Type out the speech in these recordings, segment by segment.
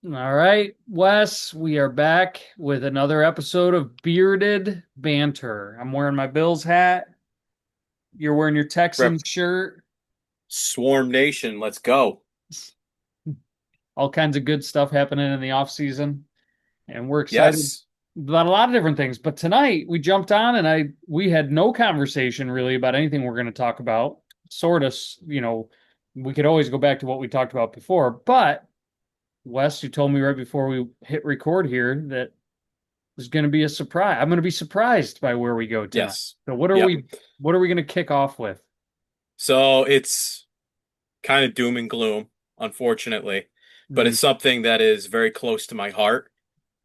All right, Wes, we are back with another episode of Bearded Banter. I'm wearing my Bills hat. You're wearing your Rep Texans shirt. Swarm Nation, let's go. All kinds of good stuff happening in the off season, and we're excited Yes. about a lot of different things. But tonight we jumped on, and we had no conversation really about anything we're going to talk about. Sort of, we could always go back to what we talked about before. But Wes, you told me right before we hit record here that is going to be a surprise. I'm going to be surprised by where we go tonight. Yes. So Yep. what are we going to kick off with? So it's kind of doom and gloom, unfortunately, but Mm, it's something that is very close to my heart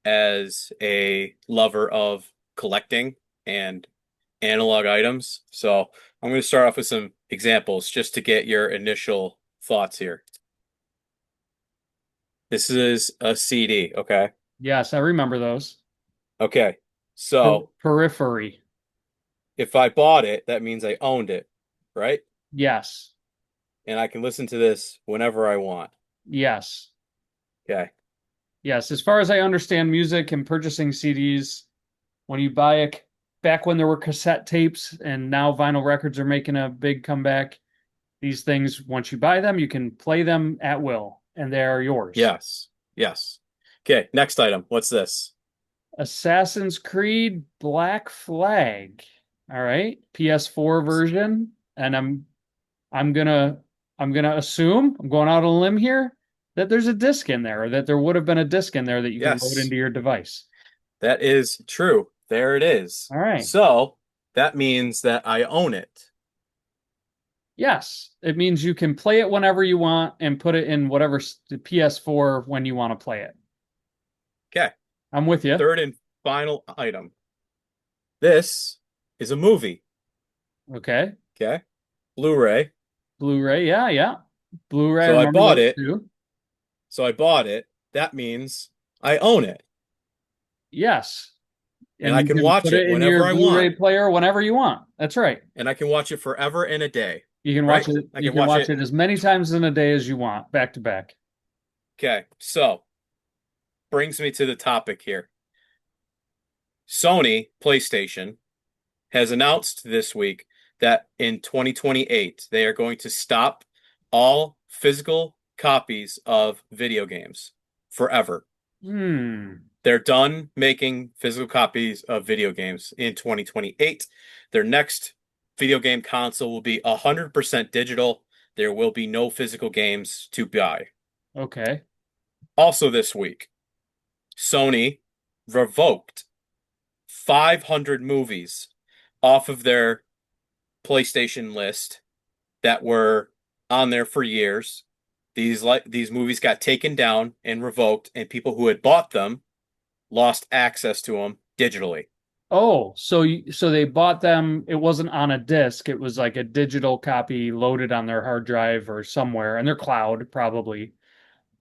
as a lover of collecting and analog items. So I'm going to start off with some examples just to get your initial thoughts here. This is a CD, okay? yes, I remember those. Okay. So Periphery. if I bought it, that means I owned it, right? Yes. And I can listen to this whenever I want. Yes. Okay. Yes. As far as I understand music and purchasing CDs, when you buy back when there were cassette tapes and now vinyl records are making a big comeback, these things, once you buy them, you can play them at will and they are yours. Yes. Yes. Okay. Next item. What's this? Assassin's Creed Black Flag. All right, PS4 version, and I'm gonna I'm gonna assume I'm going out on a limb here that there's a disc in there, or that there would have been a disc in there that you can load Yes. into your device. That is true. There it is. All right. So that means that I own it. Yes, it means you can play it whenever you want and put it in whatever the PS4 when you want to play it. Okay. I'm with you. Third and final item. This is a movie. Okay. Okay. Blu-ray. Blu-ray, yeah, yeah. Blu-ray, I So I remember bought those it. too. So I bought it. That means I own it. Yes. And And I you can can watch put it it in your whenever I want. Blu-ray player whenever you want. That's right. And I can watch it forever and a day. You can watch Right? it. I You can can watch watch it. it as many times in a day as you want, back to back. Okay. So brings me to the topic here. Sony Playstation has announced this week that in 2028 they are going to stop all physical copies of video games forever. Hmm. They're done making physical copies of video games in 2028. Their next video game console will be 100% digital. There will be no physical games to buy. Okay. Also, this week, Sony revoked 500 movies off of their PlayStation list that were on there for years. These movies got taken down and revoked, and people who had bought them lost access to them digitally. Oh, so they bought them. It wasn't on a disc. It was like a digital copy loaded on their hard drive or somewhere, and their cloud probably.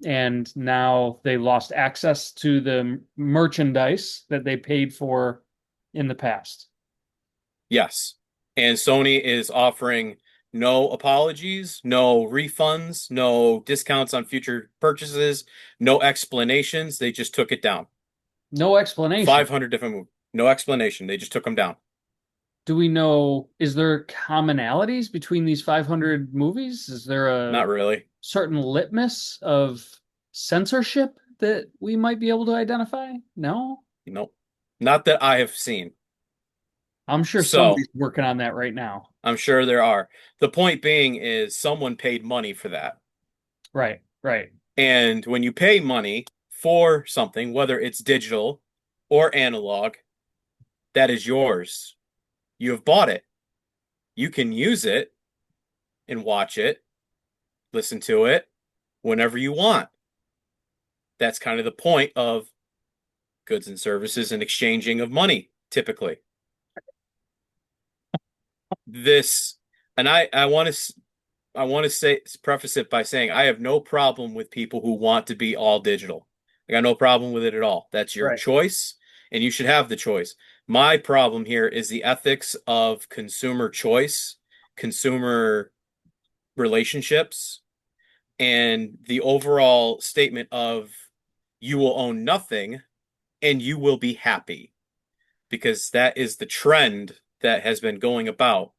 And now they lost access to the merchandise that they paid for in the past. Yes. And Sony is offering no apologies, no refunds, no discounts on future purchases, no explanations. They just took it down. No explanation. 500 different movies. No explanation. They just took them down. Do we know, is there commonalities between these 500 movies? Is there a Not really. certain litmus of censorship that we might be able to identify? No? Nope. Not that I have seen. I'm sure So somebody's working on that right now. I'm sure there are. The point being is someone paid money for that. Right, right. And when you pay money for something, whether it's digital or analog, that is yours. You have bought it. You can use it and watch it, listen to it whenever you want. That's kind of the point of goods and services and exchanging of money, typically. This, and I want to say preface it by saying I have no problem with people who want to be all digital. I got no problem with it at all. That's your Right. choice, and you should have the choice. My problem here is the ethics of consumer choice, consumer relationships, and the overall statement of you will own nothing and you will be happy because that is the trend that has been going about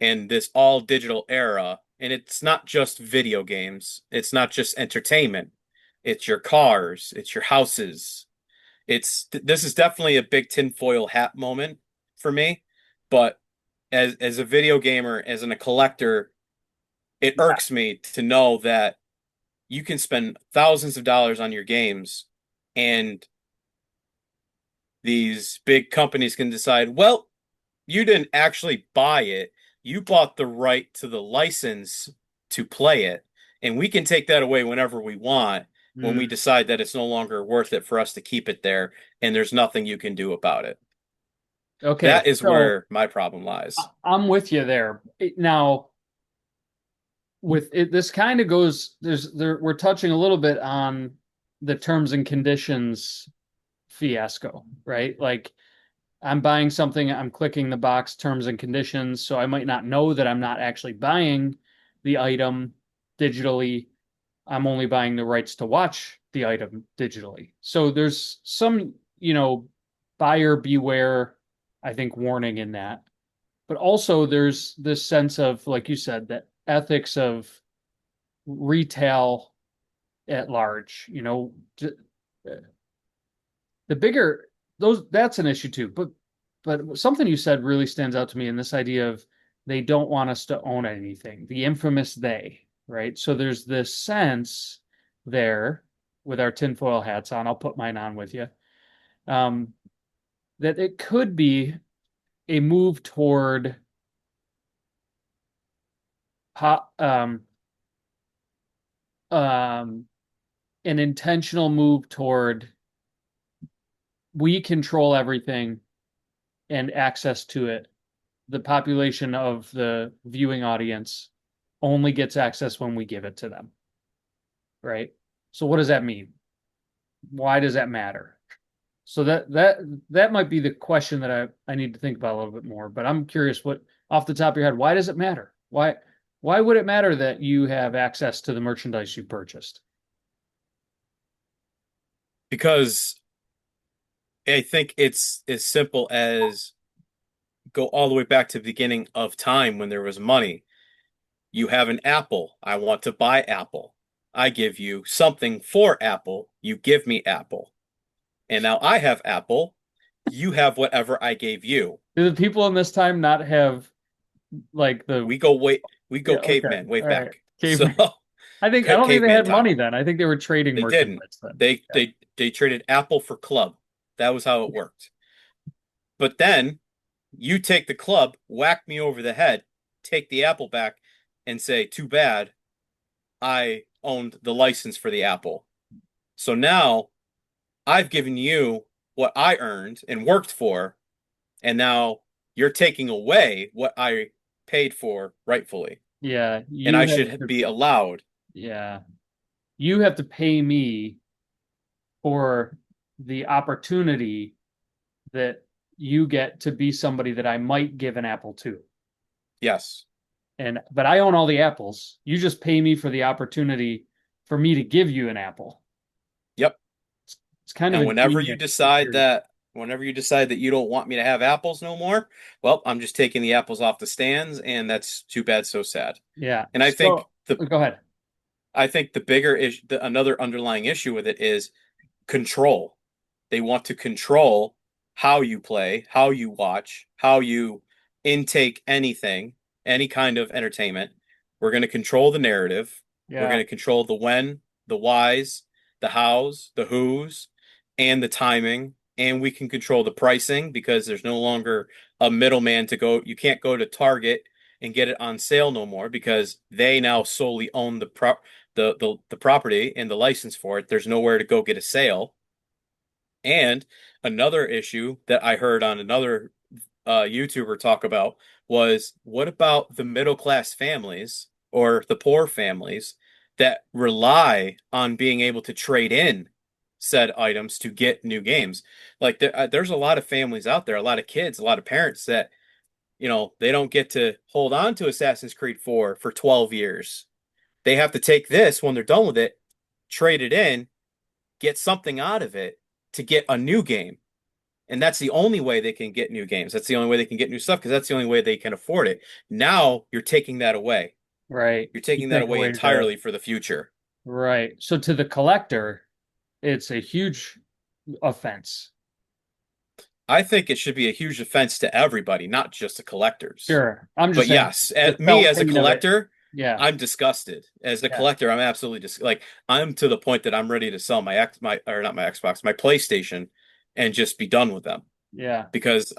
in this all digital era. And it's not just video games, it's not just entertainment, it's your cars, it's your houses. This is definitely a big tinfoil hat moment for me, but as a video gamer, as a collector, it Yeah. irks me to know that you can spend thousands of dollars on your games and these big companies can decide, well, you didn't actually buy it. You bought the right to the license to play it. And we can take that away whenever we want when we Mm. decide that it's no longer worth it for us to keep it there and there's nothing you can do about it. Okay, That is so where my problem lies. I'm with you there. Now, with it, this kind of goes. We're touching a little bit on the terms and conditions fiasco, right? Like I'm buying something, I'm clicking the box terms and conditions, so I might not know that I'm not actually buying the item digitally. I'm only buying the rights to watch the item digitally. So there's some, buyer beware, I think, warning in that. But also there's this sense of, like you said, that ethics of retail at large, the bigger those that's an issue too. But something you said really stands out to me in this idea of they don't want us to own anything, the infamous they, right? So there's this sense there with our tinfoil hats on. I'll put mine on with you. Um, that it could be a move toward po- um, um, an intentional move toward we control everything and access to it. The population of the viewing audience only gets access when we give it to them, right? So what does that mean? Why does that matter? So that might be the question that I need to think about a little bit more. But I'm curious, what off the top of your head, why does it matter? Why would it matter that you have access to the merchandise you purchased? Because I think it's as simple as go all the way back to the beginning of time when there was money. You have an apple. I want to buy apple. I give you something for apple. You give me apple. And now I have apple. You have whatever I gave you. Do the people in this time not have like the We go yeah, okay. caveman way All right. back. So Caveman. I don't think they caveman had time. money then. I think they were trading They didn't. merchandise then. They Yeah. they they traded apple for club. That was how it worked. But then you take the club, whack me over the head, take the apple back, and say, too bad, I owned the license for the apple. So now I've given you what I earned and worked for, and now you're taking away what I paid for rightfully. Yeah, And you I have should to be allowed. yeah. You have to pay me for the opportunity that you get to be somebody that I might give an apple to. Yes. And but I own all the apples. You just pay me for the opportunity for me to give you an apple. Yep. It's kind of And ingenious. whenever you decide that you don't want me to have apples no more, well, I'm just taking the apples off the stands, and that's too bad, so sad. Yeah. And So go ahead. I think the bigger issue, another underlying issue with it is control. They want to control how you play, how you watch, how you intake anything, any kind of entertainment. We're going to control the narrative. We're Yeah. going to control the when, the whys, the hows, the whos, and the timing. And we can control the pricing because there's no longer a middleman to go. You can't go to Target and get it on sale no more because they now solely own the property and the license for it. There's nowhere to go get a sale. And another issue that I heard on another YouTuber talk about was what about the middle class families or the poor families that rely on being able to trade in said items to get new games? Like there's a lot of families out there, a lot of kids, a lot of parents that they don't get to hold on to Assassin's Creed 4 for 12 years. They have to take this when they're done with it, trade it in, get something out of it to get a new game. And that's the only way they can get new games. That's the only way they can get new stuff because that's the only way they can afford it. Now you're taking that away. Right. You're You taking that take away away the entirely for the future. right. So to the collector, it's a huge offense. I think it should be a huge offense to everybody, not just the collectors. Sure. I'm just But saying yes, the me felt as a pain of it. collector, Yeah. I'm disgusted. As a Yeah. collector, I'm absolutely just like I'm to the point that I'm ready to sell my or not my Xbox, my PlayStation, and just be done with them Yeah. because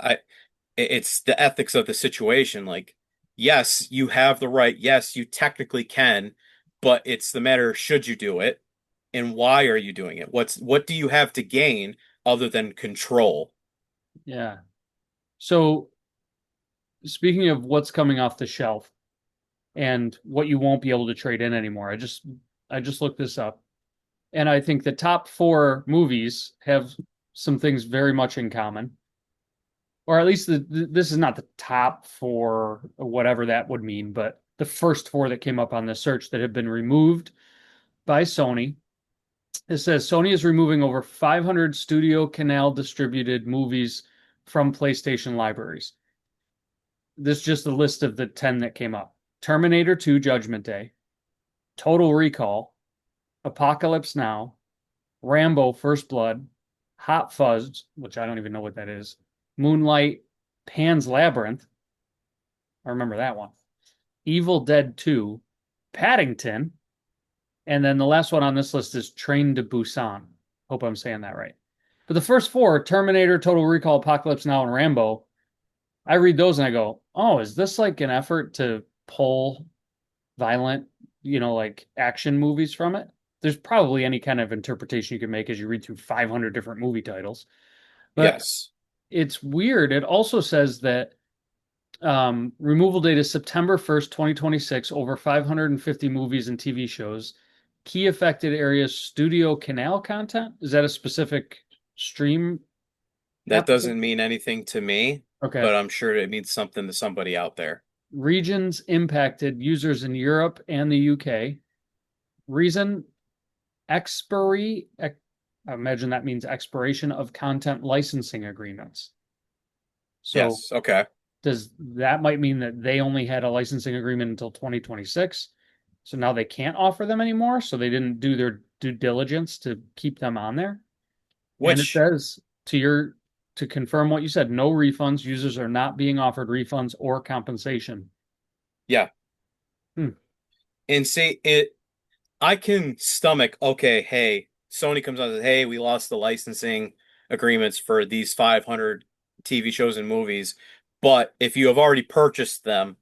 it's the ethics of the situation. Like, yes, you have the right. Yes, you technically can, but it's the matter of should you do it and why are you doing it? What do you have to gain other than control? Yeah. So speaking of what's coming off the shelf and what you won't be able to trade in anymore, I just looked this up. And I think the top four movies have some things very much in common. Or at least this is not the top four, or whatever that would mean, but the first four that came up on the search that have been removed by Sony. It says Sony is removing over 500 studio canal distributed movies from PlayStation libraries. This is just a list of the 10 that came up. Terminator 2 Judgment Day, Total Recall, Apocalypse Now, Rambo First Blood, Hot Fuzz, which I don't even know what that is, Moonlight, Pan's Labyrinth. I remember that one. Evil Dead 2, Paddington, and then the last one on this list is Train to Busan. Hope I'm saying that right. But the first four, Terminator, Total Recall, Apocalypse Now, and Rambo, I read those and I go, oh, is this like an effort to pull violent, like action movies from it? There's probably any kind of interpretation you can make as you read through 500 different movie titles. But Yes. it's weird. It also says that removal date is September 1st, 2026, over 550 movies and TV shows. Key affected areas, studio canal content. Is that a specific stream That application? doesn't mean anything to me, Okay. but I'm sure it means something to somebody out there. Regions impacted users in Europe and the UK. Reason expiry. I imagine that means expiration of content licensing agreements. So Yes. Okay. does that might mean that they only had a licensing agreement until 2026? So now they can't offer them anymore. So they didn't do their due diligence to keep them on there. And it Which, says to confirm what you said, no refunds. Users are not being offered refunds or compensation. yeah. Hmm. And say it, I can stomach, okay, hey, Sony comes out and says, hey, we lost the licensing agreements for these 500 TV shows and movies. But if you have already purchased them,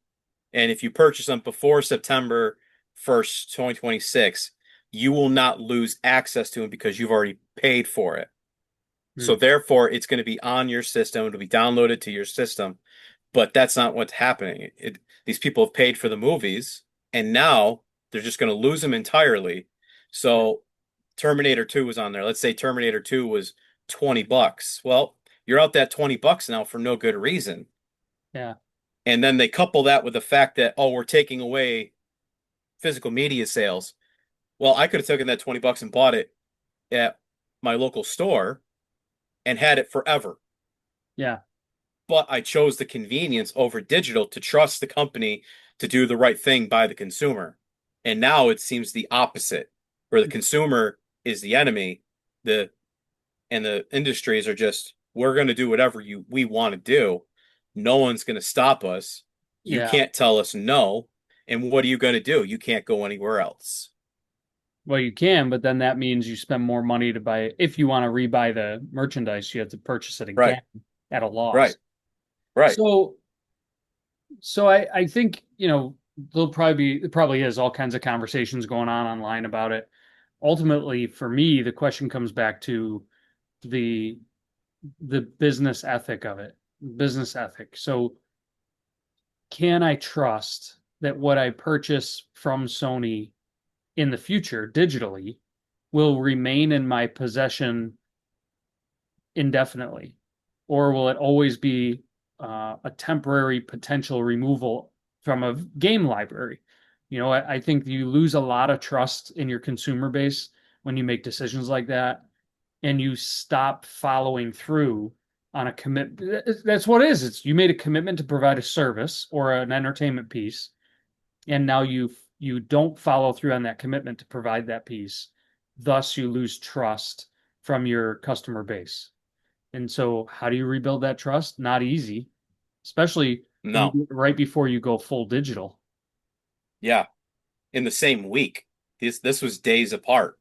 and if you purchase them before September 1st, 2026, you will not lose access to them because you've already paid for it. Hmm. So therefore, it's going to be on your system. It'll be downloaded to your system. But that's not what's happening. These people have paid for the movies, and now they're just going to lose them entirely. Yeah. So Terminator 2 was on there. Let's say Terminator 2 was $20. Well, you're out that $20 now for no good reason. Yeah. And then they couple that with the fact that, oh, we're taking away physical media sales. Well, I could have taken that $20 and bought it at my local store and had it forever. Yeah. But I chose the convenience over digital to trust the company to do the right thing by the consumer. And now it seems the opposite, where the consumer is the enemy, the and the industries are just we're going to do whatever we want to do. No one's going to stop us. You Yeah. can't tell us no. And what are you going to do? You can't go anywhere else. Well, you can, but then that means you spend more money to buy it. If you want to rebuy the merchandise, you have to purchase it Right, again at a right, loss. right. So I think, there probably is all kinds of conversations going on online about it. Ultimately, for me, the question comes back to the the business ethic of it. Business ethic. So can I trust that what I purchase from Sony in the future digitally will remain in my possession indefinitely? Or will it always be a temporary potential removal from a game library? I think you lose a lot of trust in your consumer base when you make decisions like that and you stop following through on a commitment. That's what it is. It's you made a commitment to provide a service or an entertainment piece, and now you don't follow through on that commitment to provide that piece. Thus, you lose trust from your customer base. And so, how do you rebuild that trust? Not easy, especially when you No. do it right before you go full digital. Yeah. In the same week. This was days apart.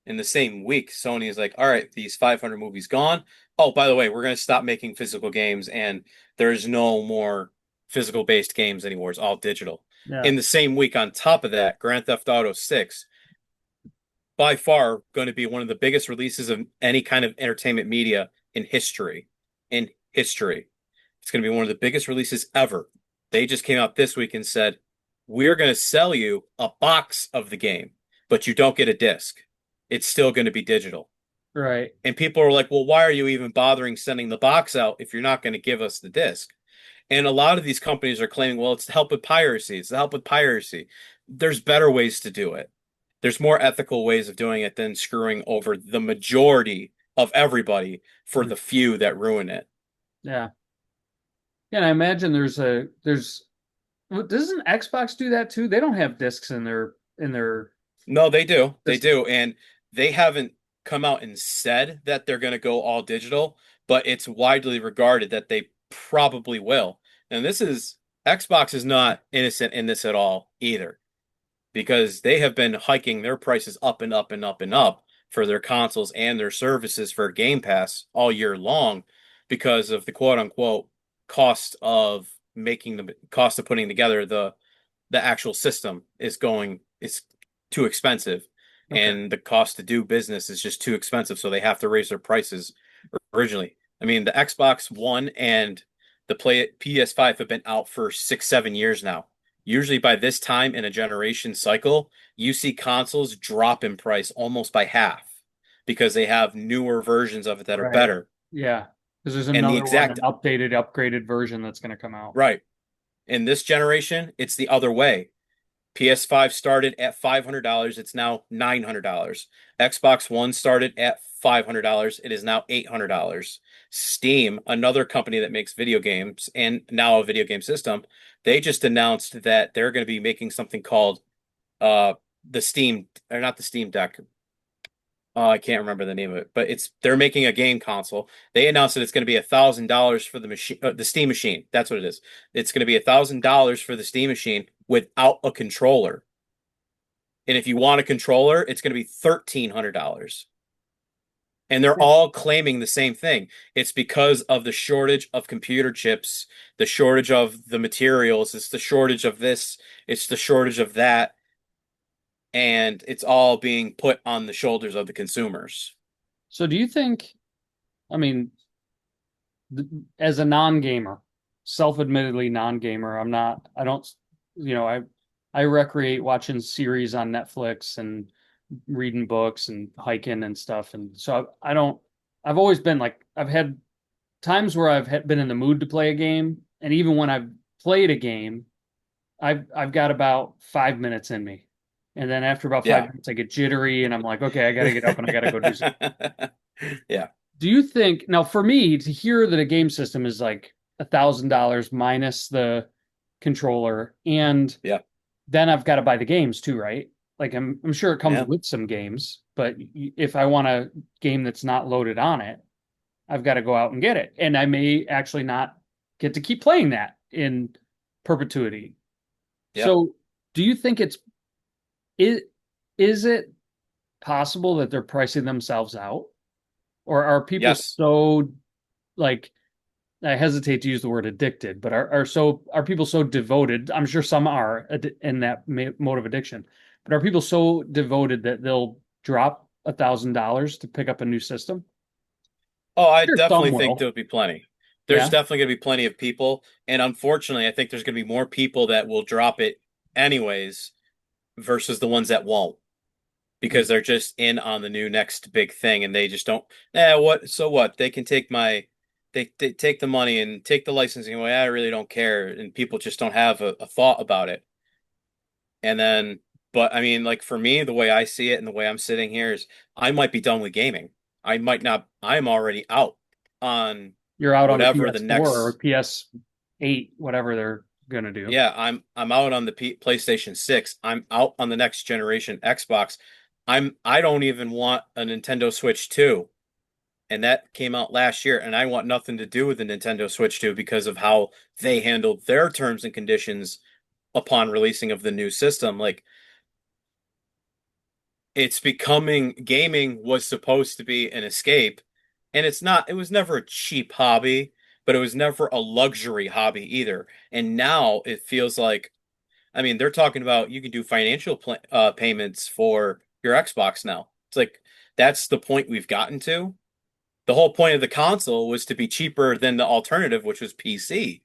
In the same week, Sony is like, all right, these 500 movies gone. Oh, by the way, we're going to stop making physical games and there's no more physical based games anymore. It's all digital. Yeah. In the same week, on top of that, Grand Theft Auto 6, by far going to be one of the biggest releases of any kind of entertainment media in history. In history. It's going to be one of the biggest releases ever. They just came out this week and said, we're going to sell you a box of the game, but you don't get a disc. It's still going to be digital. Right. And people are like, well, why are you even bothering sending the box out if you're not going to give us the disc? And a lot of these companies are claiming, well, it's to help with piracy. It's to help with piracy. There's better ways to do it. There's more ethical ways of doing it than screwing over the majority of everybody for the few that ruin it. Yeah. Yeah, and I imagine there's doesn't Xbox do that too? They don't have discs in their No, they do. They system. do. And they haven't come out and said that they're going to go all digital, but it's widely regarded that they probably will. And Xbox is not innocent in this at all either, because they have been hiking their prices up and up and up and up for their consoles and their services for Game Pass all year long because of the quote unquote cost of putting together the actual system is too expensive, Okay. and the cost to do business is just too expensive, so they have to raise their prices originally. I mean, the Xbox One and the PS5 have been out for 6, 7 years now. Usually by this time in a generation cycle, you see consoles drop in price almost by half because they have newer versions of it that are Right. better. Yeah. Because there's And the another one, an exact updated, upgraded version that's going to come out. right. In this generation, it's the other way. PS5 started at $500. It's now $900. Xbox One started at $500. It is now $800. Steam, another company that makes video games and now a video game system, they just announced that they're going to be making something called uh the Steam, or not the Steam Deck. I can't remember the name of it, but they're making a game console. They announced that it's going to be $1,000 for the machine, the Steam machine. That's what it is. It's going to be $1,000 for the Steam machine without a controller. And if you want a controller, it's going to be $1,300. And they're all claiming the same thing. It's because of the shortage of computer chips, the shortage of the materials, it's the shortage of this, it's the shortage of that, and it's all being put on the shoulders of the consumers. So do you think, I mean, as a non-gamer, self-admittedly non-gamer, I don't, I recreate watching series on Netflix and reading books and hiking and stuff. And so I've always been like, I've had times where been in the mood to play a game. And even when I've played a game, I've got about 5 minutes in me. And then after about five Yeah. minutes, I get jittery and I'm like, okay, I got to get up and I got to go do something. Yeah. Do you think now for me to hear that a game system is like $1,000 minus the controller, and Yeah. then I've got to buy the games too, right? Like I'm sure it comes Yeah. with some games, but if I want a game that's not loaded on it, I've got to go out and get it, and I may actually not get to keep playing that in perpetuity. Yep. So, do you think it is it possible that they're pricing themselves out, or are people Yes. so like I hesitate to use the word addicted, but are people so devoted? I'm sure some are in that mode of addiction, but are people so devoted that they'll drop $1,000 to pick up a new system? Oh, I Sure, some definitely think will. there'll be plenty. There's Yeah. definitely going to be plenty of people. And unfortunately, I think there's going to be more people that will drop it anyways versus the ones that won't, because they're just in on the new next big thing and they just don't, what? So what? They can they take the money and take the licensing away. I really don't care. And people just don't have a thought about it. And then But I mean, like for me, the way I see it and the way I'm sitting here is I might be done with gaming. I might not, I'm already out on You're out on the whatever the PS4 or next, PS8, whatever they're gonna do. yeah, I'm out on the PlayStation 6. I'm out on the next generation Xbox. I don't even want a Nintendo Switch 2. And that came out last year, and I want nothing to do with the Nintendo Switch 2 because of how they handled their terms and conditions upon releasing of the new system. Like it's becoming gaming was supposed to be an escape, and it's not. It was never a cheap hobby, but it was never a luxury hobby either. And now it feels like, I mean, they're talking about you can do financial payments for your Xbox now. It's like that's the point we've gotten to. The whole point of the console was to be cheaper than the alternative, which was PC.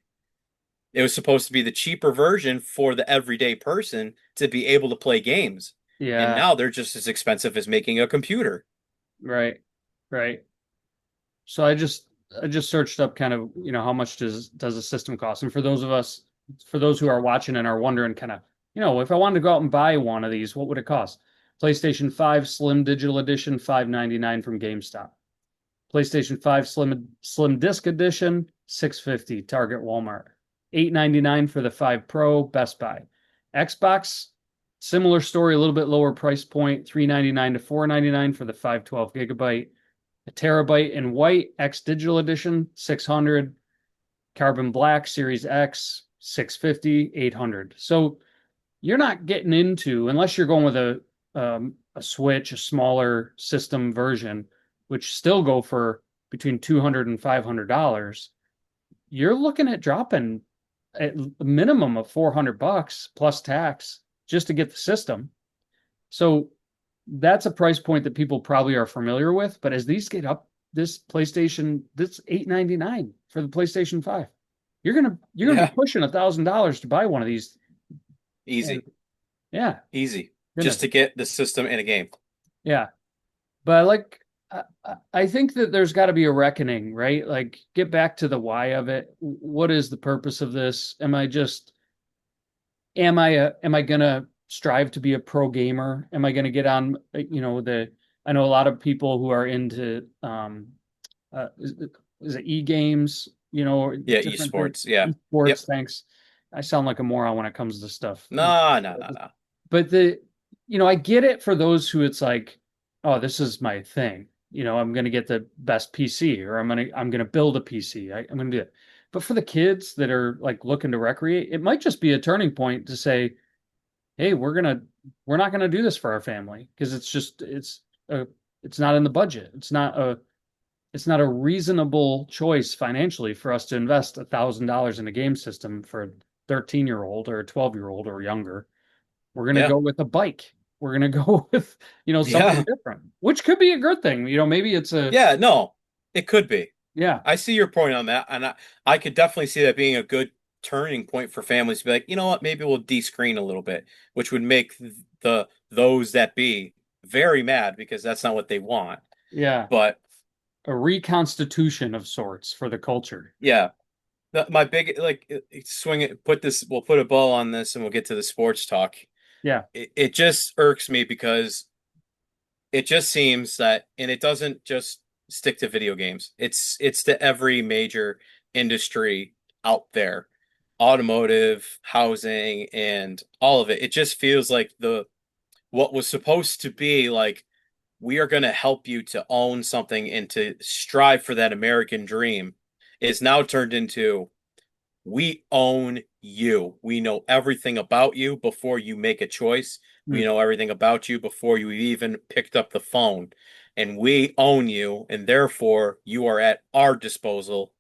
It was supposed to be the cheaper version for the everyday person to be able to play games. And Yeah, now they're just as expensive as making a computer. right, right. So I just searched up kind of, how much does a system cost? And for those who are watching and are wondering kind of, if I wanted to go out and buy one of these, what would it cost? PlayStation 5 Slim Digital Edition, 599 from GameStop. PlayStation 5 Slim Disc Edition, 650 Target Walmart. 899 for the 5 Pro, Best Buy. Xbox, similar story, a little bit lower price point, 399 to 499 for the 512 gigabyte. A terabyte in white X Digital Edition, 600. Carbon Black Series X, 650, 800. So you're not getting into, unless you're going with a Switch, a smaller system version, which still go for between 200 and $500. You're looking at dropping at a minimum of $400 plus tax just to get the system. So that's a price point that people probably are familiar with. But as these get up, this PlayStation, this $899 for the PlayStation 5. You're gonna be Yeah, pushing $1,000 to buy one of these. And easy, yeah, easy. Just goodness. to get the system in a game. Yeah. But I think that there's got to be a reckoning, right? Like get back to the why of it. What is the purpose of this? Am I gonna strive to be a pro gamer? Am I gonna get on, I know a lot of people who are into is it e-games, or Yeah, different things, esports. Yeah. Yep. esports, thanks. I sound like a moron when it comes to stuff. No, no, no, no. But I get it for those who it's like, oh, this is my thing. I'm gonna get the best PC, or I'm gonna build a PC. I'm gonna do it. But for the kids that are like looking to recreate, it might just be a turning point to say, hey, we're not gonna do this for our family because a it's not in the budget. It's not a reasonable choice financially for us to invest $1,000 in a game system for a 13-year-old or a 12-year-old or younger. We're going to Yeah. go with a bike. We're going to go with, something Yeah. different, which could be a good thing. Maybe it's Yeah, no. It could be. yeah, I see your point on that, and I could definitely see that being a good turning point for families to be like, you know what, maybe we'll descreen a little bit, which would make the those that be very mad because that's not what they want. yeah, But a reconstitution of sorts for the culture. yeah, my big like swing it, put this, we'll put a bow on this, and we'll get to the sports talk. Yeah, It just irks me because it just seems that, and it doesn't just stick to video games. It's to every major industry out there, automotive, housing, and all of it. It just feels like the what was supposed to be like we are going to help you to own something and to strive for that American dream is now turned into we own you. We know everything about you before you make a choice. We mm, know everything about you before you even picked up the phone. And we own you, and therefore you are at our disposal,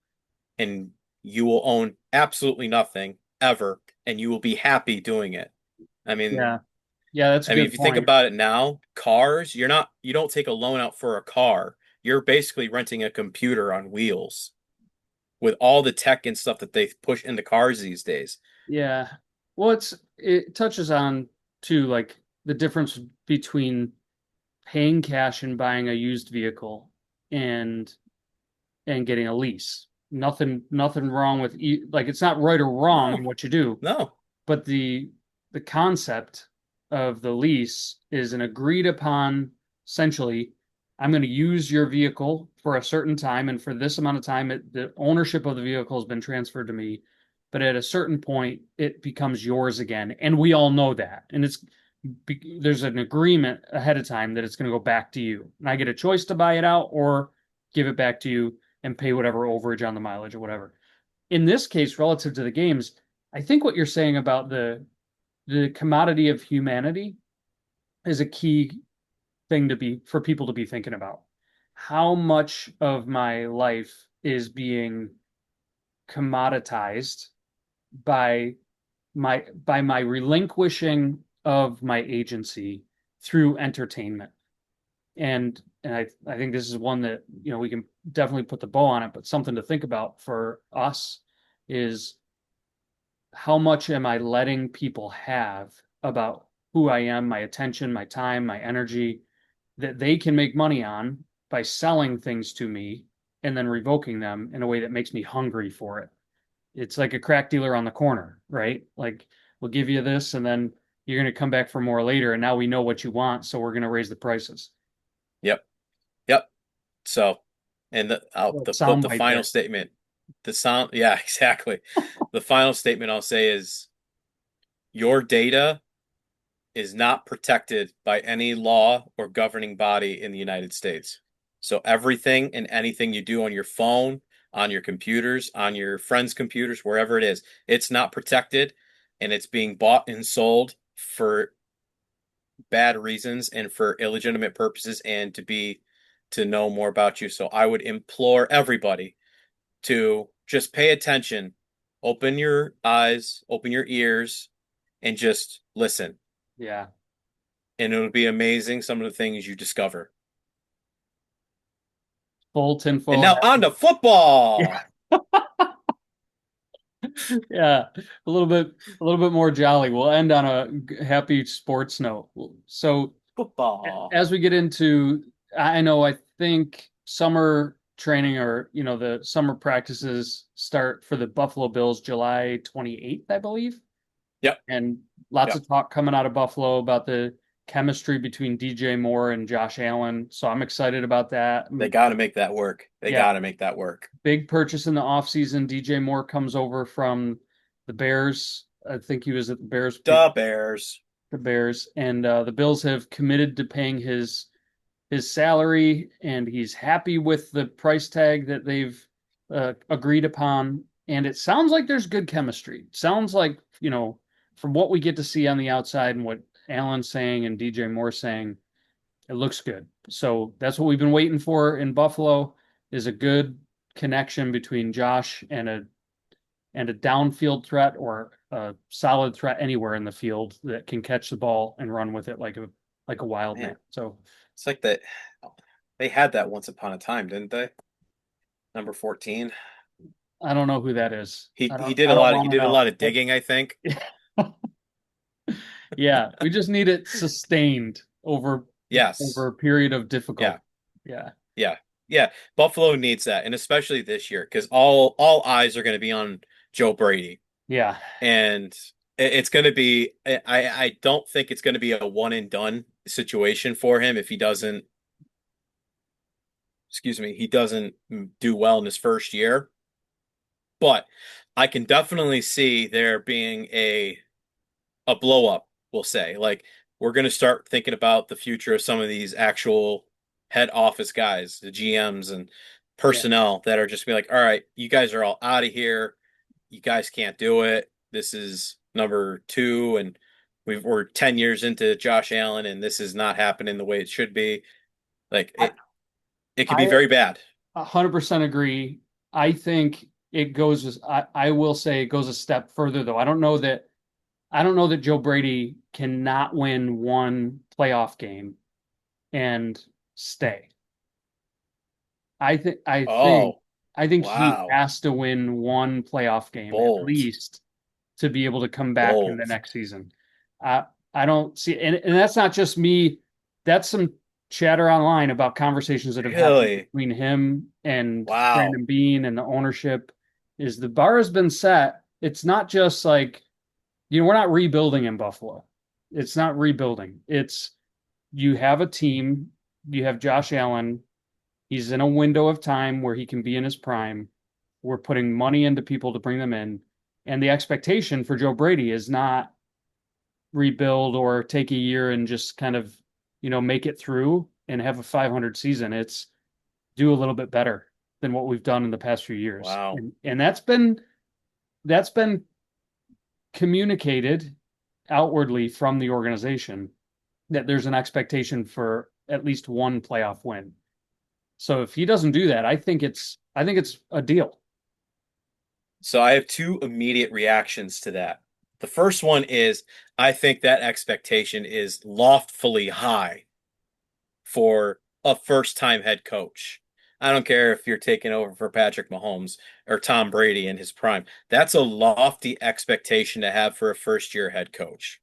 and you will own absolutely nothing ever, and you will be happy doing it. I mean, yeah, yeah. That's a if good you think point. about it now, cars, you don't take a loan out for a car. You're basically renting a computer on wheels with all the tech and stuff that they push into cars these days. Yeah. Well, it touches on too, like the difference between paying cash and buying a used vehicle and getting a lease. Nothing wrong with like it's not right or wrong in No, what you do, no. but the concept of the lease is an agreed upon, essentially, I'm going to use your vehicle for a certain time, and for this amount of time, the ownership of the vehicle has been transferred to me. But at a certain point, it becomes yours again, and we all know that. And there's an agreement ahead of time that it's going to go back to you, and I get a choice to buy it out or give it back to you and pay whatever overage on the mileage or whatever. In this case, relative to the games, I think what you're saying about the commodity of humanity is a key thing to be for people to be thinking about. How much of my life is being commoditized by my relinquishing of my agency through entertainment? And I think this is one that, we can definitely put the bow on it, but something to think about for us is how much am I letting people have about who I am, my attention, my time, my energy, that they can make money on by selling things to me and then revoking them in a way that makes me hungry for it. It's like a crack dealer on the corner, right? Like, we'll give you this and then you're going to come back for more later. And now we know what you want. So we're going to raise the prices. Yep. Yep. So, and Well, the soundbite final there. statement, the sound, yeah, exactly. The final statement I'll say is your data is not protected by any law or governing body in the United States. So everything and anything you do on your phone, on your computers, on your friends' computers, wherever it is, it's not protected, and it's being bought and sold for bad reasons and for illegitimate purposes and to know more about you. So I would implore everybody to just pay attention, open your eyes, open your ears, and just listen. Yeah. And it'll be amazing some of the things you discover. Full And tinfoil now hat. on to Yeah. football. Yeah. A little bit more jolly. We'll end on a happy sports note. So Football. as we get into, I know, I think summer training, or, the summer practices start for the Buffalo Bills July 28th, I believe. Yep. And lots Yep. of talk coming out of Buffalo about the chemistry between DJ Moore and Josh Allen. So I'm excited about that. They got to make that work. They Yeah, got to make that work. big purchase in the offseason. DJ Moore comes over from the Bears. I think he was at the Bears, The Bears. the Bears, and the Bills have committed to paying his salary, and he's happy with the price tag that they've agreed upon. And it sounds like there's good chemistry. It sounds like, from what we get to see on the outside and what Allen's saying and DJ Moore saying, it looks good. So that's what we've been waiting for in Buffalo, is a good connection between Josh and a downfield threat, or a solid threat anywhere in the field that can catch the ball and run with it like a wild man. Man, So it's like that. They had that once upon a time, didn't they? Number 14. I don't know who that is. He I he don't did I a don't lot. want He to did a know. lot of digging, I think. Yeah, we just need it sustained over Yes. a period of difficulty. Yeah. Yeah. Yeah. Yeah. Buffalo needs that, and especially this year, because all eyes are going to be on Joe Brady, Yeah. and it's going to be. I don't think it's going to be a one and done situation for him if he doesn't. Excuse me, he doesn't do well in his first year. But I can definitely see there being a blow up, we'll say. Like, we're going to start thinking about the future of some of these actual head office guys, the GMs and Yeah. personnel that are just be like, all right, you guys are all out of here. You guys can't do it. This is number two, and we're 10 years into Josh Allen, and this is not happening the way it should be. Like, I it could be I very bad. 100% agree. I think it goes, I will say it goes a step further though. I don't know that Joe Brady cannot win one playoff game and stay. I think I think Oh, I think he wow. has to win one playoff game at Bold, least to be able to come back in the bold. next season. I I don't see, and that's not just me. That's some chatter online about conversations that have happened Really? between him and Wow. Brandon Beane and the ownership. Is the bar has been set. It's not just like, we're not rebuilding in Buffalo. It's not rebuilding. It's you have a team, you have Josh Allen. He's in a window of time where he can be in his prime. We're putting money into people to bring them in. And the expectation for Joe Brady is not rebuild or take a year and just kind of, make it through and have a 500 season. It's do a little bit better than what we've done in the past few years. Wow. And that's been communicated outwardly from the organization that there's an expectation for at least one playoff win. So if he doesn't do that, I think it's a deal. So I have two immediate reactions to that. The first one is I think that expectation is loftfully high for a first time head coach. I don't care if you're taking over for Patrick Mahomes or Tom Brady in his prime. That's a lofty expectation to have for a first year head coach.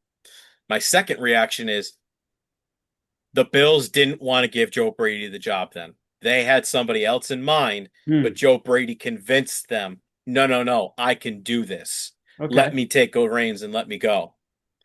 My second reaction is the Bills didn't want to give Joe Brady the job then. They had somebody else in mind, but Joe Brady convinced them, no, no, no, I can do this. Okay. Let me take the reins and let me go.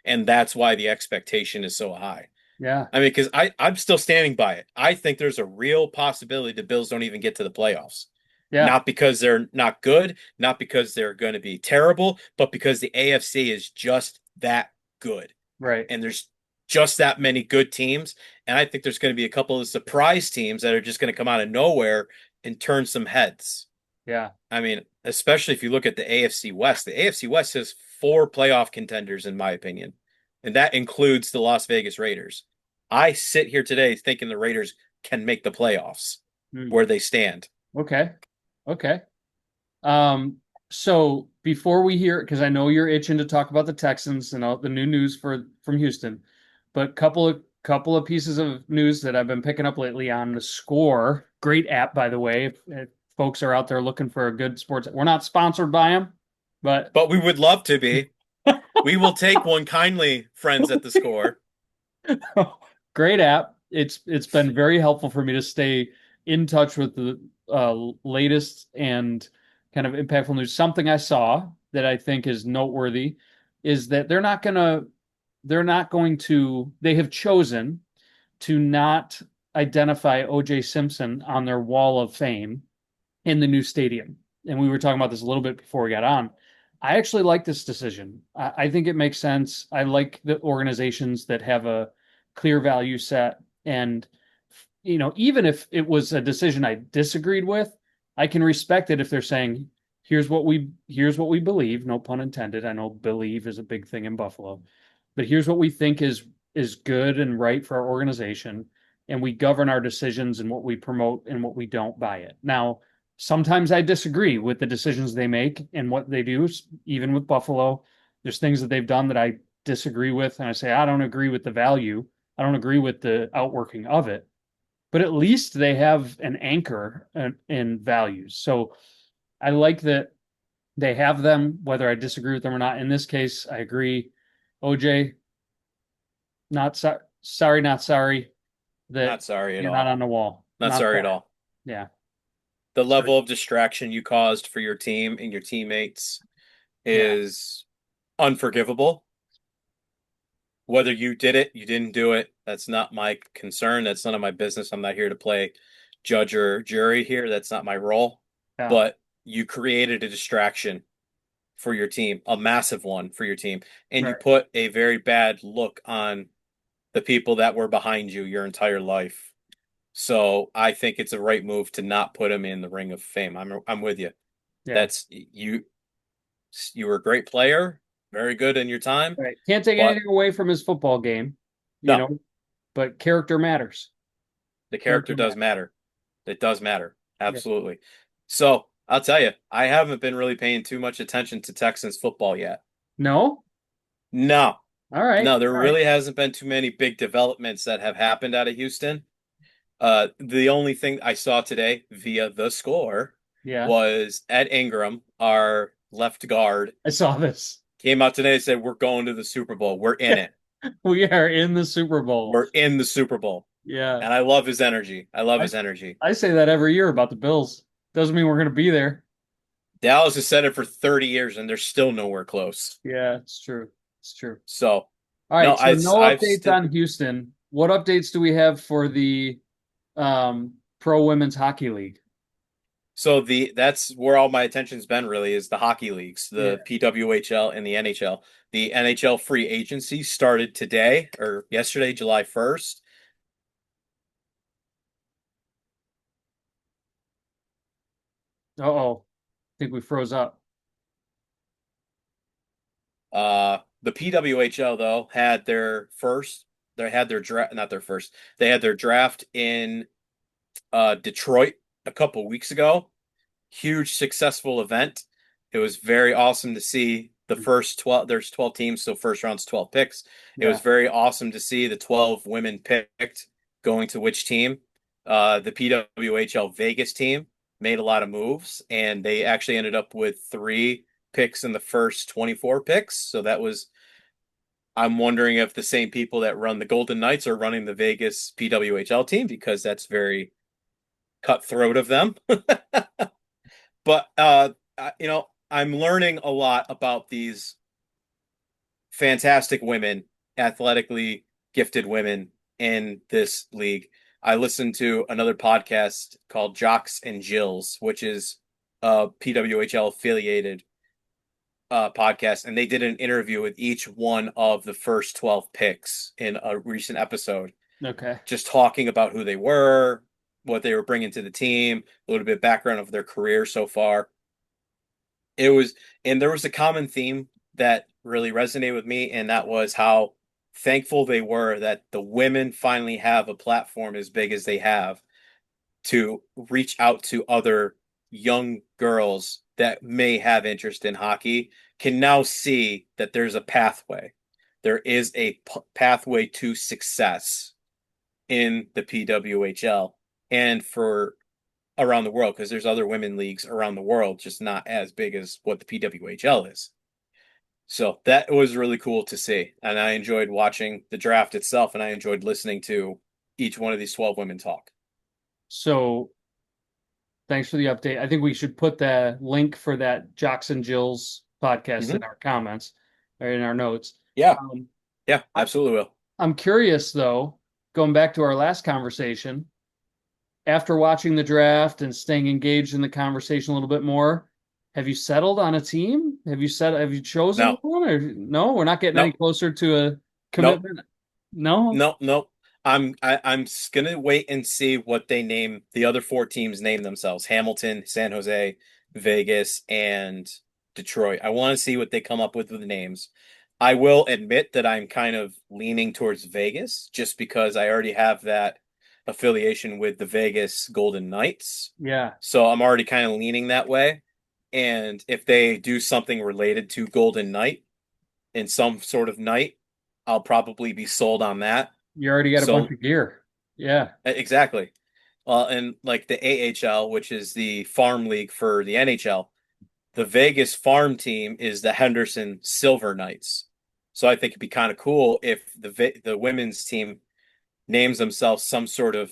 And that's why the expectation is so high. Yeah. I mean, because I'm still standing by it. I think there's a real possibility the Bills don't even get to the playoffs. Yeah. Not because they're not good, not because they're going to be terrible, but because the AFC is just that good. Right. And there's just that many good teams. And I think there's going to be a couple of surprise teams that are just going to come out of nowhere and turn some heads. Yeah. I mean, especially if you look at the AFC West. The AFC West has four playoff contenders, in my opinion, and that includes the Las Vegas Raiders. I sit here today thinking the Raiders can make the playoffs Mm. where they stand. Okay. Okay. So before we hear, because I know you're itching to talk about the Texans and all the new news from Houston, but couple of pieces of news that I've been picking up lately on the Score. Great app, by the way. If folks are out there looking for a good sports, we're not sponsored by them, but But we would love to be. We will take one kindly, friends at the Score. great app. It's been very helpful for me to stay in touch with the latest and kind of impactful news. Something I saw that I think is noteworthy is that they have chosen to not identify OJ Simpson on their wall of fame in the new stadium. And we were talking about this a little bit before we got on. I actually like this decision. I think it makes sense. I like the organizations that have a clear value set. And, even if it was a decision I disagreed with, I can respect it if they're saying, here's what we believe, no pun intended. I know believe is a big thing in Buffalo, but here's what we think is good and right for our organization. And we govern our decisions and what we promote and what we don't buy it. Now, sometimes I disagree with the decisions they make and what they do, even with Buffalo. There's things that they've done that I disagree with, and I say, I don't agree with the value. I don't agree with the outworking of it. But at least they have an anchor in values. So I like that they have them, whether I disagree with them or not. In this case, I agree. OJ, sorry, not sorry that Not sorry at you're not all. on the wall. Not Not sorry at sorry. all. Yeah. The Sorry. level of distraction you caused for your team and your teammates Yeah. is unforgivable. Whether you did it, you didn't do it, that's not my concern. That's none of my business. I'm not here to play judge or jury here. That's not my role. Yeah. But you created a distraction for your team, a massive one for your team, and you Right. put a very bad look on the people that were behind you your entire life. So I think it's a right move to not put him in the Ring of Fame. I'm with you. Yeah. That's you were a great player, very good in your time, Right. Can't take but anything away from his football game, you no, know, but character matters. the character Character does matters. matter. It does matter. Yeah. Absolutely. So I'll tell you, I haven't been really paying too much attention to Texans football yet. No? No, All right. no, there All right. really hasn't been too many big developments that have happened out of Houston. The only thing I saw today via the score Yeah. was Ed Ingram, our left guard, I saw this. came out today and said, "We're going to the Super Bowl. We're in it. We are in the Super Bowl. We're in the Super Bowl." Yeah. And I love his energy. I love I his energy. I say that every year about the Bills. Doesn't mean we're going to be there. Dallas has said it for 30 years and they're still nowhere close. Yeah, it's true. It's true. So All No, right, so I no I've updates still on Houston. What updates do we have for the Pro Women's Hockey League? so the that's where all my attention's been really is the hockey leagues, Yeah. the PWHL and the NHL. The NHL free agency started today or yesterday, July 1st. Uh-oh. I think we froze up. The PWHL though had their first, they had their draft, not their first. They had their draft in Detroit a couple weeks ago. Huge successful event. It was very awesome to see the first 12, there's 12 teams, so first round's 12 picks. It was Yeah. very awesome to see the 12 women picked going to which team. The PWHL Vegas team made a lot of moves, and they actually ended up with three picks in the first 24 picks. So that was, I'm wondering if the same people that run the Golden Knights are running the Vegas PWHL team because that's very cutthroat of them. But I'm learning a lot about these fantastic women, athletically gifted women in this league. I listened to another podcast called Jocks and Jills, which is a PWHL affiliated podcast, and they did an interview with each one of the first 12 picks in a recent episode, Okay. just talking about who they were, what they were bringing to the team, a little bit of background of their career so far. It was, and there was a common theme that really resonated with me, and that was how thankful they were that the women finally have a platform as big as they have to reach out to other young girls that may have interest in hockey, can now see that there's a pathway. There is a pathway to success in the PWHL and for around the world because there's other women leagues around the world, just not as big as what the PWHL is. So that was really cool to see. And I enjoyed watching the draft itself and I enjoyed listening to each one of these 12 women talk. So thanks for the update. I think we should put the link for that Jocks and Jill's podcast Mm-hmm. in our comments or in our notes. Yeah. Um, Yeah, I, absolutely will. I'm curious though, going back to our last conversation, after watching the draft and staying engaged in the conversation a little bit more, have you settled on a team? Have you chosen No, one or no? We're not getting any no, closer to a no, commitment. No? no, no. I'm gonna wait and see what they name the other four teams name themselves. Hamilton, San Jose, Vegas, and Detroit. I want to see what they come up with the names. I will admit that I'm kind of leaning towards Vegas just because I already have that affiliation with the Vegas Golden Knights. Yeah. So I'm already kind of leaning that way. And if they do something related to Golden Knight in some sort of night, I'll probably be sold on that. You already got a bunch So of gear. Yeah. exactly. And like the AHL, which is the farm league for the NHL, the Vegas farm team is the Henderson Silver Knights. So I think it'd be kind of cool if the women's team names themselves some sort of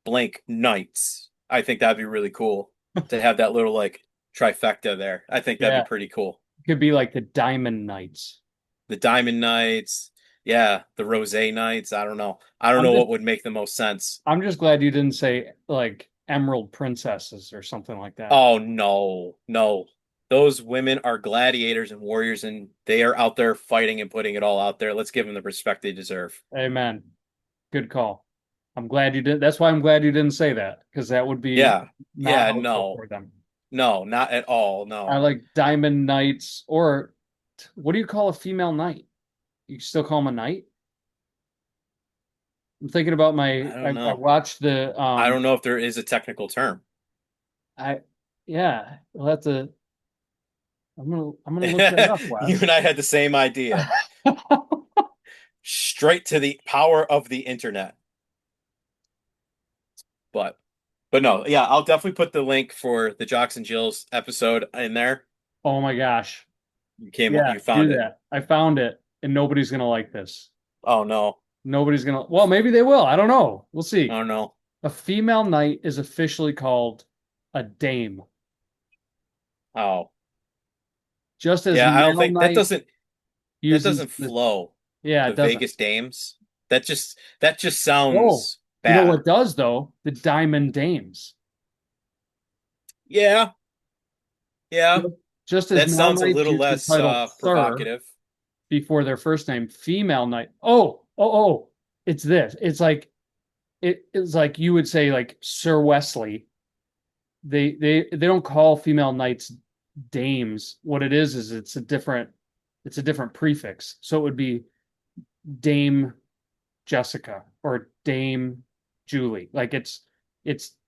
blank Knights. I think that'd be really cool to have that little like trifecta there. I think that'd be Yeah. pretty cool. Could be like the Diamond Knights. The Diamond Knights, yeah, the Rose Knights. I don't know. I don't I'm know just what would make the most sense. I'm just glad you didn't say like Emerald Princesses or something like that. Oh no, no. Those women are gladiators and warriors, and they are out there fighting and putting it all out there. Let's give them the respect they deserve. Amen. Good call. I'm glad you did. That's why I'm glad you didn't say that because that would be Yeah, not yeah, helpful no, for them. no, not at all. I No, like Diamond Knights or what do you call a female knight? You still call them a knight? I'm thinking about I I don't know. watched the I don't know if there is a technical term. I yeah, we'll have to I'm gonna look that up, You Wes. and I had the same idea. Straight to the power of the internet. But but no, yeah, I'll definitely put the link for the Jocks and Jills episode in there. Oh my gosh. Yeah, You found do it. that. I found it, and nobody's gonna like this. Oh no. Nobody's gonna. Well, maybe they will. I don't know. We'll see. Oh no. A female knight is officially called a dame, Oh. just as Yeah, I don't male think that knight. doesn't That uses doesn't the, flow. yeah, The it doesn't. Vegas Dames. That just Oh, sounds you know what bad. does though? The Diamond Dames. Yeah, yeah. Just as That male sounds a knights little use the less title sir provocative. before their first name, female knight. Oh, it's this. It's like you would say like Sir Wesley. They don't call female knights dames. What it is it's a different prefix. So it would be Dame Jessica or Dame Julie. Like it's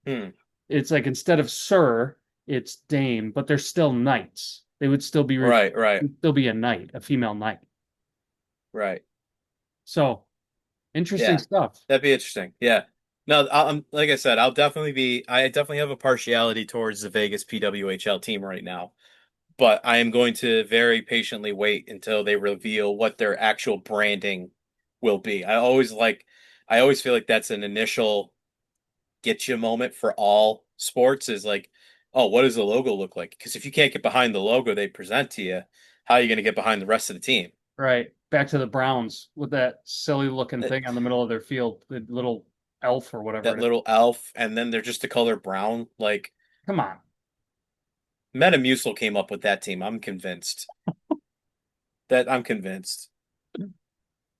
Hmm. it's like instead of Sir, it's Dame, but they're still knights. They would still be Right, right, still be a knight, a female knight. right. So interesting Yeah, stuff. that'd be interesting. Yeah. No, I'm like I said, I definitely have a partiality towards the Vegas PWHL team right now, but I am going to very patiently wait until they reveal what their actual branding will be. I always feel like that's an initial get you moment for all sports is like, oh, what does the logo look like? Because if you can't get behind the logo they present to you, how are you going to get behind the rest of the team? Right. Back to the Browns with that silly looking That, thing on the middle of their field, the little elf or whatever that it is. little elf, and then they're just the color brown. Like Come on. Metamucil came up with that team. I'm convinced. I'm convinced.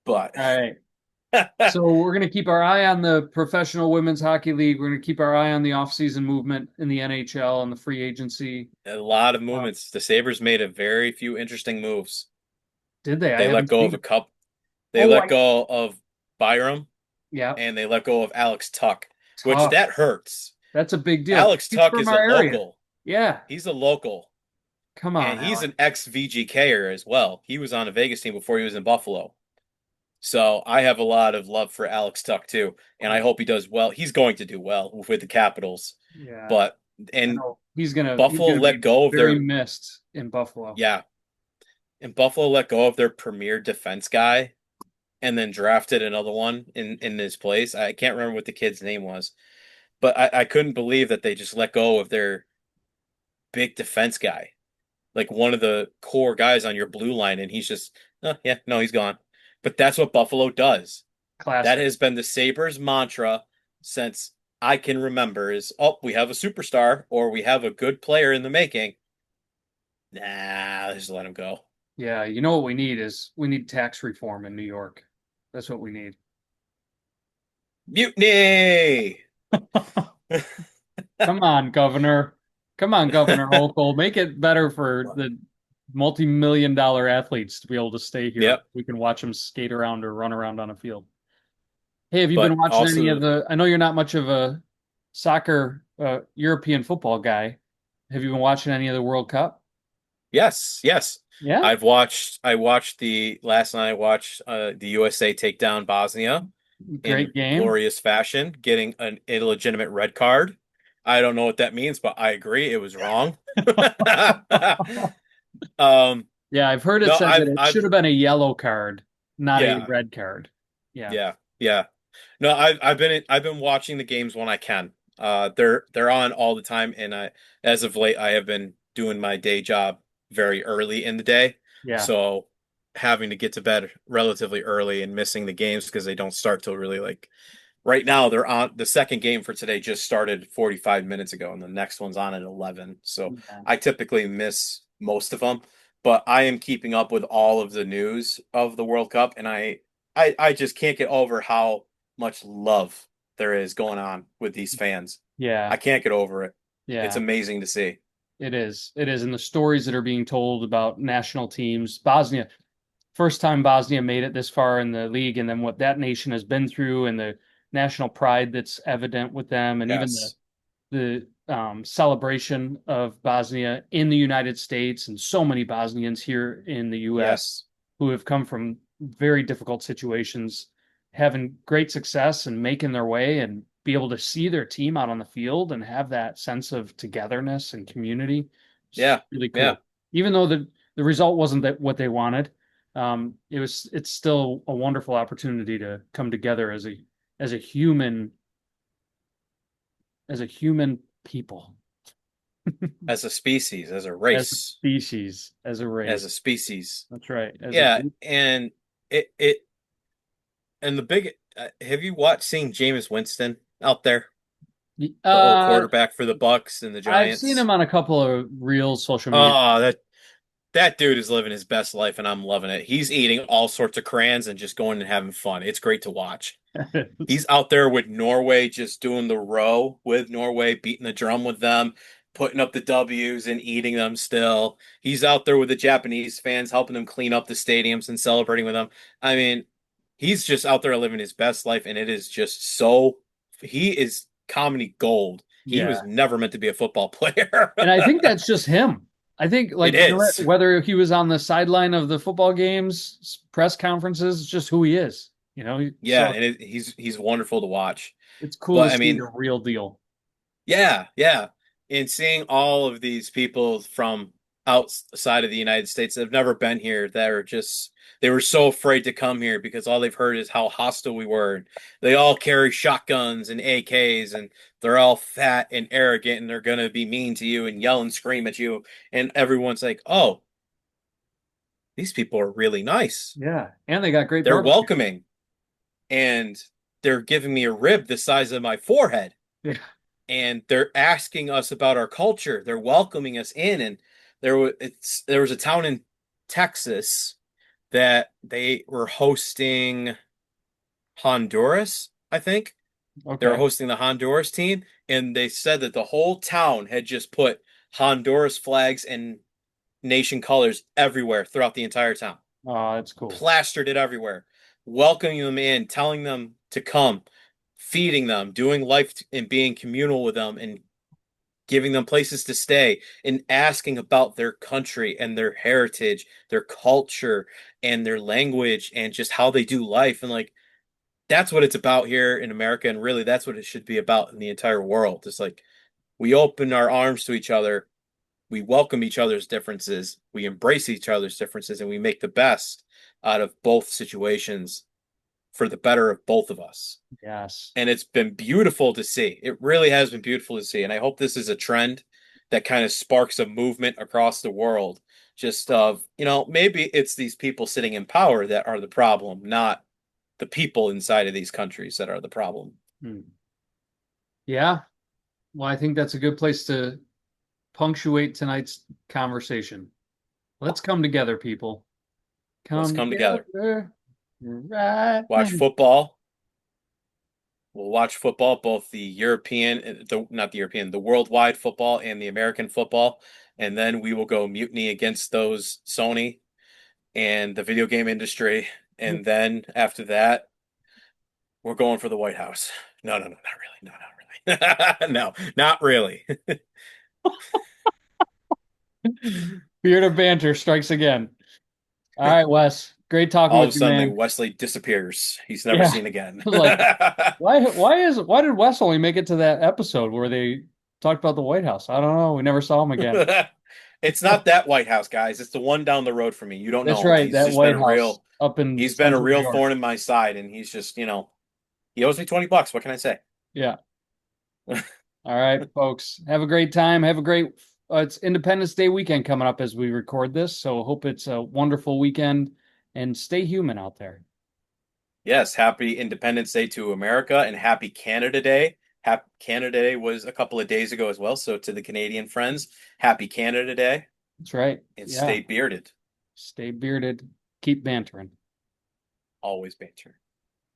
But All right. a So we're going to keep our eye on the professional women's hockey league. We're going to keep our eye on the offseason movement in the NHL and the free agency. lot of Uh, movements. The Sabres made a very few interesting moves. did they? I They let haven't go of seen a it. cup. They Oh, let go of Byram yeah. and they let go of Alex Tuck, which Tough. that hurts. That's a big deal. Alex He's Tuck from is our a area. local. Yeah. He's a local, Come on, and he's Alex. an ex VGKer as well. He was on a Vegas team before he was in Buffalo. So I have a lot of love for Alex Tuck too, and I Oh, hope he does well. He's going to do well with the Capitals, yeah. but I and know. He's Buffalo gonna let be go of very their missed in Buffalo. yeah, and Buffalo let go of their premier defense guy, and then drafted another one in his place. I can't remember what the kid's name was, but I couldn't believe that they just let go of their big defense guy, like one of the core guys on your blue line, and he's just, oh, yeah, no, he's gone. But that's what Buffalo does. That Classic. has been the Sabres mantra since I can remember is, oh, we have a superstar or we have a good player in the making. Nah, just let him go. Yeah, you know what we need tax reform in New York. That's what we need. Mutiny! Come on, Governor. Come on, Governor Hochul. Make it better for the multi-million-dollar athletes to be able to stay here. Yep. We can watch them skate around or run around on a field. Hey, have you been But watching any of also, the? I know you're not much of a soccer, European football guy. Have you been watching any of the World Cup? yes, yes. Yeah, I watched last night I watched the USA take down Bosnia great in game. glorious fashion, getting an illegitimate red card. I don't know what that means, but I agree it was wrong. Um, Yeah, I've heard it no, said that it should I've, have been a yellow card, not a yeah, red card. Yeah, yeah, yeah. No, I've been watching the games when I can. They're on all the time, and as of late I have been doing my day job very early in the day, yeah, so having to get to bed relatively early and missing the games because they don't start till really like right now. They're on the second game for today just started 45 minutes ago, and the next one's on at 11. So yeah, I typically miss most of them, but I am keeping up with all of the news of the World Cup, and I just can't get over how much love there is going on with these fans. yeah, I can't get over it. It's yeah. amazing to see. It is. It is. And the stories that are being told about national teams, Bosnia, first time Bosnia made it this far in the league, and then what that nation has been through, and the national pride that's evident with them, and even the Yes. celebration of Bosnia in the United States, and so many Bosnians here in the U.S. Yes. who have come from very difficult situations, having great success and making their way, and be able to see their team out on the field and have that sense of togetherness and community. It's Yeah. really Yeah. cool. Even though the result wasn't that what they wanted, it's still a wonderful opportunity to come together as a human as a human people. as a species, as a As a race, species, as a as race. a species. That's right. As a Yeah, group. and it and the big have you watched seen Jameis Winston out there, the old Uh, quarterback for the Bucks and the I've seen him Giants? on a couple of real social media. Oh, that dude is living his best life, and I'm loving it. He's eating all sorts of crayons and just going and having fun. It's great to watch. He's out there with Norway, just doing the row with Norway, beating the drum with them, putting up the W's and eating them still. He's out there with the Japanese fans, helping them clean up the stadiums and celebrating with them. I mean, he's just out there living his best life, and it is just so, he is comedy gold. He Yeah. was never meant to be a football player. And I think that's just him. I think It like is. whether he was on the sideline of the football games, press conferences, it's just who he is. Yeah, So and he's wonderful to watch. it's cool to But I see mean, the real deal. yeah, yeah. And seeing all of these people from outside of the United States that have never been here, that are just, they were so afraid to come here because all they've heard is how hostile we were. They all carry shotguns and AKs, and they're all fat and arrogant, and they're gonna be mean to you and yell and scream at you. And everyone's like, "Oh, these people are really nice. Yeah. And they got great They're barbecue. welcoming, and they're giving me a rib the size of my forehead." Yeah. And they're asking us about our culture. They're welcoming us in, and there was a town in Texas that they were hosting Honduras, I think. They were Okay. hosting the Honduras team, and they said that the whole town had just put Honduras flags and nation colors everywhere throughout the entire town, Oh, that's cool. plastered it everywhere, welcoming them in, telling them to come, feeding them, doing life and being communal with them, and giving them places to stay, and asking about their country and their heritage, their culture and their language and just how they do life. And like, that's what it's about here in America. And really, that's what it should be about in the entire world. It's like we open our arms to each other, we welcome each other's differences, we embrace each other's differences, and we make the best out of both situations for the better of both of us. Yes. And it's been beautiful to see. It really has been beautiful to see. And I hope this is a trend that kind of sparks a movement across the world. Just of, maybe it's these people sitting in power that are the problem, not the people inside of these countries that are the problem. Hmm. Yeah. Well, I think that's a good place to punctuate tonight's conversation. Let's come together, people. Let's Come come together. together right now. Watch football. We'll watch football, both the European, not the European, the worldwide football and the American football. And then we will go mutiny against those Sony and the video game industry. And then after that, we're going for the White House. No, no, no, not really. No, not really. No, not really. Beard of banter strikes again. All right, Wes. Great talking All of a with you, sudden, man. Wesley disappears. He's never Yeah. seen I again. was like, why did Wes only make it to that episode where they talked about the White House? I don't know. We never saw him again. It's not that White House, guys. It's the one down the road from me. You don't That's know him. right, that White House up in He's been a central New real York. thorn in my side, and he's just, he owes me $20. What can I say? Yeah. All right, folks. Have a great time. Have a great it's Independence Day weekend coming up as we record this, so hope it's a wonderful weekend and stay human out there. Yes, happy Independence Day to America and happy Canada Day. Happy Canada Day was a couple of days ago as well. So to the Canadian friends, happy Canada Day That's right. and Yeah. stay bearded. Stay bearded. Keep bantering. Always banter.